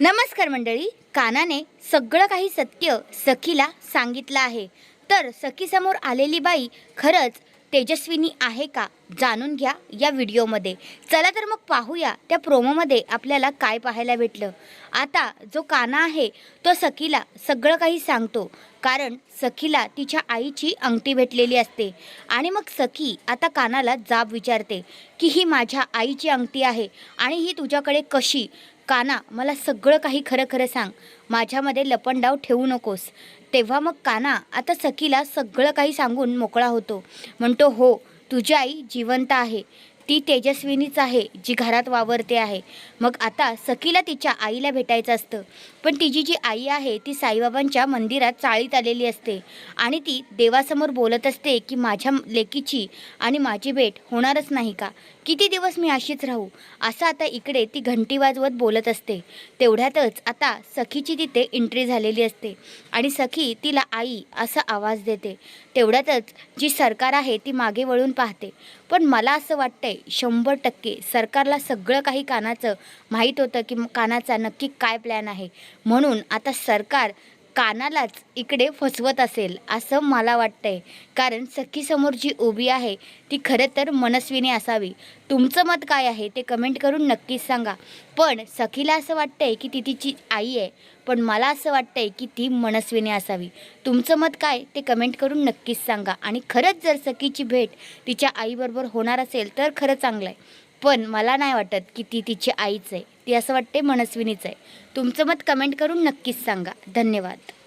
नमस्कार मंडळी. कानाने सगळं काही सत्य सखीला सांगितलं आहे. तर सखीसमोर आलेली बाई खरंच तेजस्विनी आहे का, जाणून घ्या या व्हिडिओमध्ये. चला तर मग पाहूया त्या प्रोमोमध्ये आपल्याला काय पाहायला भेटलं. आता जो काना आहे तो सखीला सगळं काही सांगतो, कारण सखीला तिच्या आईची अंगठी भेटलेली असते. आणि मग सखी आता कानाला जाब विचारते की ही माझ्या आईची अंगठी आहे आणि ही तुझ्याकडे कशी. काना, मला सगळं काही खरं खरं सांग, माझ्यामध्ये लपंडाव ठेवू नकोस. तेव्हा मग काना आता सखीला सगळं काही सांगून मोकळा होतो. म्हणतो, हो, तुझी आई जिवंत आहे, ती तेजस्विनीच आहे जी घरात वावरते आहे. मग आता सखीला तिच्या आईला भेटायचं असतं, पण तिची जी आई आहे ती साईबाबांच्या मंदिरात चाळीत आलेली असते आणि ती देवासमोर बोलत असते की माझ्या लेकीची आणि माझी भेट होणारच नाही का, किती दिवस मी अशीच राहू, असं आता इकडे ती घंटी वाजवत बोलत असते. तेवढ्यातच आता सखीची तिथे एंट्री झालेली असते आणि सखी तिला आई असा आवाज देते. तेवढ्यातच जी सरकार आहे ती मागे वळून पाहते. पण मला असं वाटतंय 100% सरकारला सगळं काही कानाचं माहीत होतं की कानाचा नक्की काय प्लॅन आहे, म्हणून आता सरकार कानालाच इकडे फसवत असेल असं मला वाटतंय. कारण सखीसमोर जी उभी आहे ती खरं तर मनस्विनी असावी. तुमचं मत काय आहे ते कमेंट करून नक्कीच सांगा. पण सखीला असं वाटतंय की ती तिची आई आहे, पण मला असं वाटतंय की ती मनस्विनी असावी. तुमचं मत काय ते कमेंट करून नक्कीच सांगा. आणि खरंच जर सखीची भेट तिच्या आईबरोबर होणार असेल तर खरं चांगलं आहे, पण मला नाही वाटत की ती तिची आईच आहे. ती असं वाटते मनस्विनीच आहे. तुमचं मत कमेंट करून नक्कीच सांगा. धन्यवाद.